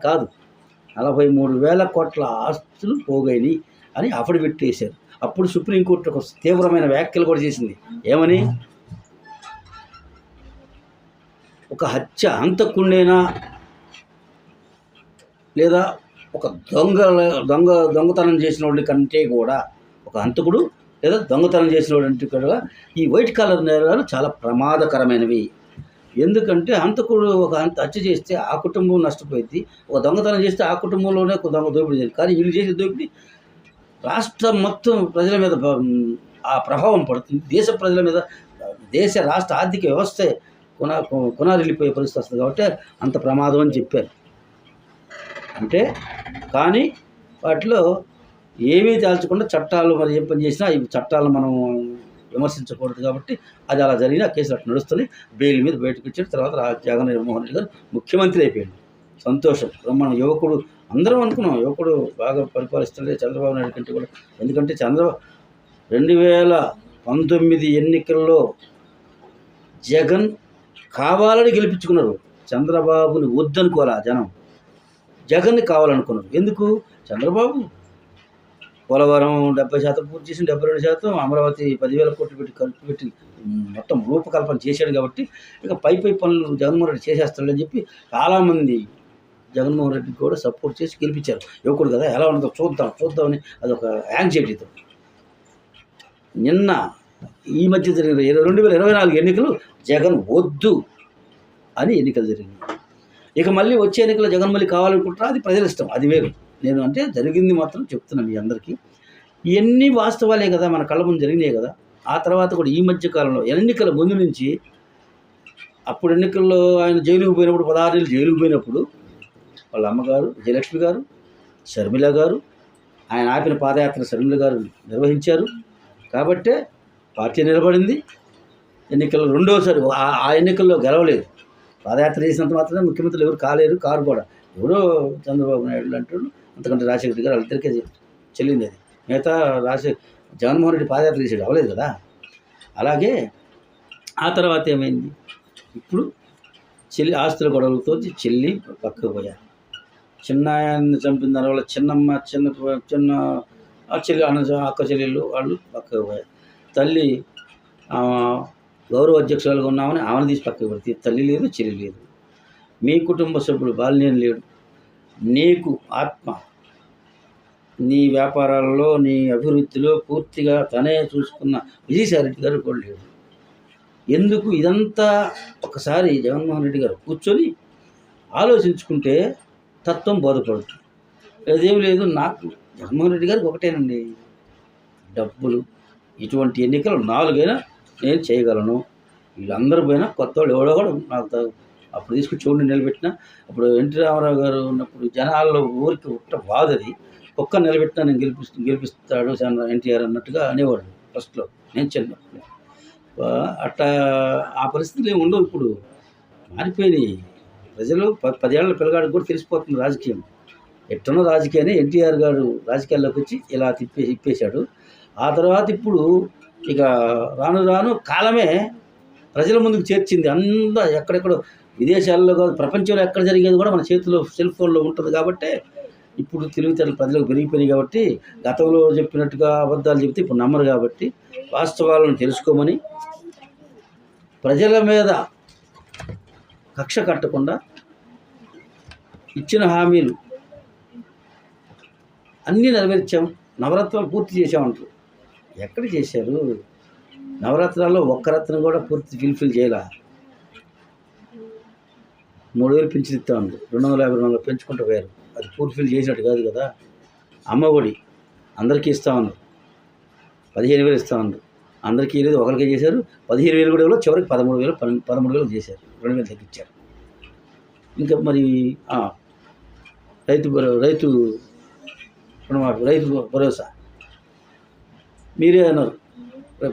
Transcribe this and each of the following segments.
కాదు, 43,000 కోట్ల ఆస్తులు పోగైనవి అని అఫిడవిట్ వేశారు. అప్పుడు సుప్రీంకోర్టు ఒక తీవ్రమైన వ్యాఖ్యలు కూడా చేసింది. ఏమని? ఒక హంతకుండేనా లేదా ఒక దొంగతనం చేసిన వాళ్ళ కంటే కూడా, ఒక హంతకుడు లేదా దొంగతనం చేసిన వాడంటే కూడా ఈ వైట్ కాలర్ నేరాలు చాలా ప్రమాదకరమైనవి. ఎందుకంటే హంతకుడు ఒక హత్య చేస్తే ఆ కుటుంబం నష్టపోయింది, ఒక దొంగతనం చేస్తే ఆ కుటుంబంలోనే ఒక దోపిడీ చేయాలి. కానీ వీళ్ళు చేసే దోపిడీ రాష్ట్రం మొత్తం ప్రజల మీద ఆ ప్రభావం పడుతుంది. దేశ ప్రజల మీద, దేశ రాష్ట్ర ఆర్థిక వ్యవస్థ కొనారిల్లిపోయే పరిస్థితి వస్తుంది. కాబట్టి అంత ప్రమాదం అని చెప్పారు. అంటే కానీ వాటిలో ఏమీ దాల్చకుండా చట్టాలు మరి ఏం పని చేసినా ఈ చట్టాలను మనం విమర్శించకూడదు. కాబట్టి అది అలా జరిగిన కేసులు అట్లా నడుస్తుంది. బెయిల్ మీద బయటకు వచ్చాడు. తర్వాత జగన్మోహన్ రెడ్డి గారు ముఖ్యమంత్రి అయిపోయాడు. సంతోషం. మనం యువకుడు అందరం అనుకున్నాం, యువకుడు బాగా పరిపాలిస్తాడే చంద్రబాబు నాయుడు కంటే కూడా. ఎందుకంటే 2019 ఎన్నికల్లో జగన్ కావాలని గెలిపించుకున్నారు. చంద్రబాబుని వద్దనుకోవాలా జనం, జగన్ని కావాలనుకున్నారు. ఎందుకు? చంద్రబాబు పోలవరం 70% పూర్తి చేసి 72%, అమరావతి 10,000 కోట్లు పెట్టి ఖర్చు పెట్టి మొత్తం రూపకల్పన చేశాడు. కాబట్టి ఇక పై పనులు జగన్మోహన్ రెడ్డి చేసేస్తాడని చెప్పి చాలామంది జగన్మోహన్ రెడ్డికి కూడా సపోర్ట్ చేసి గెలిపించారు. యువకుడు కదా, ఎలా ఉంటుందో చూద్దామని అదొక యాంగ్జైటీతో. నిన్న ఈ మధ్య జరిగిన 2024 ఎన్నికలు జగన్ వద్దు అని ఎన్నికలు జరిగినాయి. ఇక మళ్ళీ వచ్చే ఎన్నికల్లో జగన్ మళ్ళీ కావాలనుకుంటారా, అది ప్రజల ఇష్టం, అది వేరు. నేను అంటే జరిగింది మాత్రం చెప్తున్నాను మీ అందరికీ. ఇవన్నీ వాస్తవాలే కదా, మన కళ్ళ ముందు జరిగినాయి కదా. ఆ తర్వాత కూడా ఈ మధ్య కాలంలో ఎన్నికల ముందు నుంచి, అప్పుడు ఎన్నికల్లో ఆయన జైలుకు పోయినప్పుడు 16 ఏళ్ళు జైలుకు పోయినప్పుడు వాళ్ళ అమ్మగారు విజయలక్ష్మి గారు, షర్మిల గారు, ఆయన ఆపిన పాదయాత్ర షర్మిల గారు నిర్వహించారు. కాబట్టే పార్టీ నిలబడింది. ఎన్నికల్లో రెండోసారి ఆ ఎన్నికల్లో గెలవలేదు. పాదయాత్ర చేసినంత మాత్రమే ముఖ్యమంత్రులు ఎవరు కాలేరు, కారు కూడా ఎవరో చంద్రబాబు నాయుడు అంటారు, అంతకంటే రాజశేఖర రెడ్డి గారు వాళ్ళిద్దరికే చెల్లింది. అది మిగతా జగన్మోహన్ రెడ్డి పాదయాత్ర చేసాడు, అవ్వలేదు కదా. అలాగే ఆ తర్వాత ఏమైంది? ఇప్పుడు చెల్లి ఆస్తుల గొడవలతో చెల్లి పక్కకు పోయారు. చిన్నాయన్ని చంపిన దానివల్ల చిన్నమ్మ చిన్న చెల్లి అక్క చెల్లెళ్ళు వాళ్ళు పక్కకు పోయారు. తల్లి గౌరవ అధ్యక్షురాలుగా ఉన్నామని ఆమెను తీసి పక్కకు పెడితే తల్లి లేదు, చెల్లి లేదు. మీ కుటుంబ సభ్యుడు బాలినేని లేడు. నీకు ఆత్మ నీ వ్యాపారాలలో నీ అభివృద్ధిలో పూర్తిగా తనే చూసుకున్న విజయసాయి రెడ్డి గారు కూడా లేడు. ఎందుకు ఇదంతా? ఒకసారి జగన్మోహన్ రెడ్డి గారు కూర్చొని ఆలోచించుకుంటే తత్వం బోధపడుతుంది. అదేం లేదు, నాకు జగన్మోహన్ రెడ్డి గారికి ఒకటేనండి, డబ్బులు. ఇటువంటి ఎన్నికలు 4 అయినా నేను చేయగలను. వీళ్ళందరూ పోయినా కొత్త వాళ్ళు ఎవడో కూడా నాకు అప్పుడు తీసుకుని చూడండి నిలబెట్టిన. అప్పుడు ఎన్టీ రామారావు గారు ఉన్నప్పుడు జనాల్లో ఊరికి ఉట్ట బాధది, ఒక్క నిలబెట్టినా నేను గెలిపిస్తాడు ఎన్టీఆర్ అన్నట్టుగా అనేవాడు ఫస్ట్లో, నేను చిన్నప్పుడు. అట్లా ఆ పరిస్థితులు ఏమి ఉండవు. ఇప్పుడు మారిపోయినాయి. ప్రజలు 10 ఏళ్ల పిల్లగాడికి కూడా తెలిసిపోతుంది రాజకీయం ఎట్టున్న రాజకీయాన్ని. ఎన్టీఆర్ గారు రాజకీయాల్లోకి వచ్చి ఇలా తిప్పేశాడు. ఆ తర్వాత ఇప్పుడు ఇక రాను కాలమే ప్రజల ముందుకు చేర్చింది. అంతా ఎక్కడెక్కడో విదేశాల్లో కాదు, ప్రపంచంలో ఎక్కడ జరిగేది కూడా మన చేతిలో సెల్ ఫోన్లో ఉంటుంది. కాబట్టి ఇప్పుడు తెలివితేటలు ప్రజలకు పెరిగిపోయినాయి. కాబట్టి గతంలో చెప్పినట్టుగా అబద్ధాలు చెబితే ఇప్పుడు నమ్మరు. కాబట్టి వాస్తవాలను తెలుసుకోమని, ప్రజల మీద కక్ష కట్టకుండా ఇచ్చిన హామీలు అన్నీ నెరవేర్చాం, నవరత్నాలు పూర్తి చేసామంటారు. ఎక్కడ చేశారు? నవరత్నాల్లో ఒక్క రత్నం కూడా పూర్తి ఫుల్ఫిల్ చేయాల. 3,000 పెంచి ఇస్తా ఉంది, 250 పెంచుకుంటూ పోయారు. అది ఫుల్ఫిల్ చేసినట్టు కాదు కదా. అమ్మఒడి అందరికీ ఇస్తా ఉన్నారు, 15,000 ఇస్తా ఉన్నారు. అందరికీ లేదు, ఒకరికే చేశారు. 15,000 కూడా చివరికి 13,000 చేశారు, 2,000 తగ్గించారు. ఇంకా మరి రైతు రుణమాఫీ, రైతు భరోసా మీరే అన్నారు.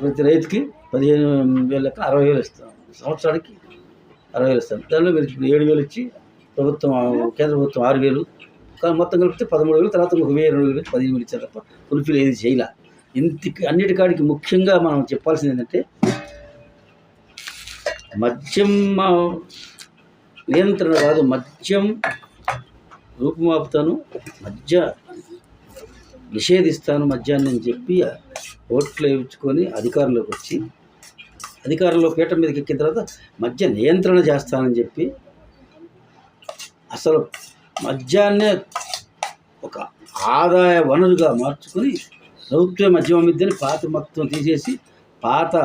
ప్రతి రైతుకి 15,000 లెక్క 60,000 ఇస్తాం, సంవత్సరానికి 60,000 ఇస్తాం. దానిలో మీరు 7,000 ఇచ్చి ప్రభుత్వం, కేంద్ర ప్రభుత్వం 6,000, కానీ మొత్తం కలిపితే 13,000. తర్వాత ఒక 1,000 15,000 ఇచ్చారు తప్ప ఫుల్ఫిల్ ఏది చేయాల. అన్నిటికాడికి ముఖ్యంగా మనం చెప్పాల్సింది ఏంటంటే, మద్యం నియంత్రణ కాదు, మద్యం రూపుమాపుతాను, నిషేధిస్తాను మద్యాన్ని అని చెప్పి ఓట్లు వేయించుకొని అధికారంలోకి వచ్చి అధికారంలో పీఠం మీదకి ఎక్కిన తర్వాత మద్య నియంత్రణ చేస్తానని చెప్పి అసలు మద్యాన్నే ఒక ఆదాయ వనరుగా మార్చుకొని ప్రభుత్వ మద్యం అమ్మిద్దని పాత మొత్తం తీసేసి, పాత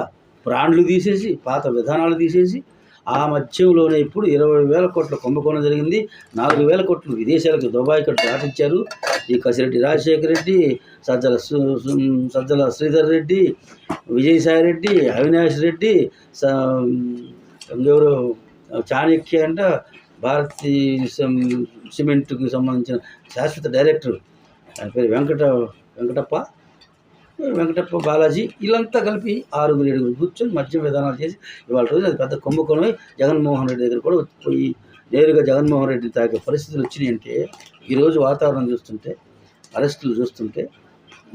బ్రాండ్లు తీసేసి, పాత విధానాలు తీసేసి ఆ మద్యంలోనే ఇప్పుడు 20,000 కోట్ల కుంభకోణం జరిగింది. 4,000 కోట్లు విదేశాలకు దుబాయ్ కట్టు దాటించారు. ఈ కసిరెడ్డి రాజశేఖర రెడ్డి, సజ్జల శ్రీధర్ రెడ్డి, విజయసాయి రెడ్డి, అవినాష్ రెడ్డి, ఎవరు చాణక్య అంట, భారతీ సిమెంట్కి సంబంధించిన శాశ్వత డైరెక్టర్, ఆయన పేరు వెంకటప్ప బాలాజీ, వీళ్ళంతా కలిపి 6-7 కూర్చొని మద్యం విధానాలు చేసి ఇవాళ రోజు అది పెద్ద కుంభకోణమై జగన్మోహన్ రెడ్డి దగ్గర కూడా పోయి నేరుగా జగన్మోహన్ రెడ్డి తాగే పరిస్థితులు వచ్చినాయంటే, ఈరోజు వాతావరణం చూస్తుంటే, అరెస్టులు చూస్తుంటే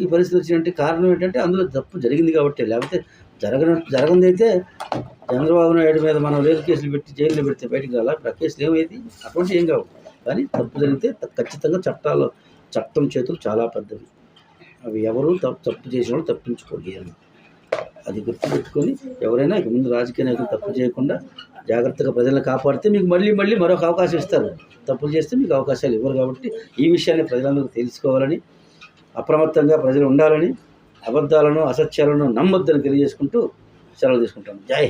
ఈ పరిస్థితులు వచ్చినాయంటే కారణం ఏంటంటే అందులో తప్పు జరిగింది కాబట్టి. లేకపోతే జరగనిదైతే చంద్రబాబు నాయుడు మీద మనం రేపు కేసులు పెట్టి జైల్లో పెడితే బయటికి రాలా. ఇప్పుడు ఆ కేసులు ఏమైంది? అటువంటి ఏం కావు. కానీ తప్పు జరిగితే ఖచ్చితంగా చట్టం చేతులు చాలా పెద్దవి. అవి ఎవరు తప్పు చేసిన వాళ్ళు తప్పించుకోలేరు. అది గుర్తుపెట్టుకొని ఎవరైనా ఇక ముందు రాజకీయ నాయకులు తప్పు చేయకుండా జాగ్రత్తగా ప్రజలను కాపాడితే మీకు మళ్ళీ మరొక అవకాశం ఇస్తారు. తప్పులు చేస్తే మీకు అవకాశాలు ఇవ్వరు. కాబట్టి ఈ విషయాన్ని ప్రజలందరూ తెలుసుకోవాలని, అప్రమత్తంగా ప్రజలు ఉండాలని, అబద్ధాలను అసత్యాలను నమ్మొద్దని తెలియజేసుకుంటూ సెలవు తీసుకుంటాను. జై హింద్.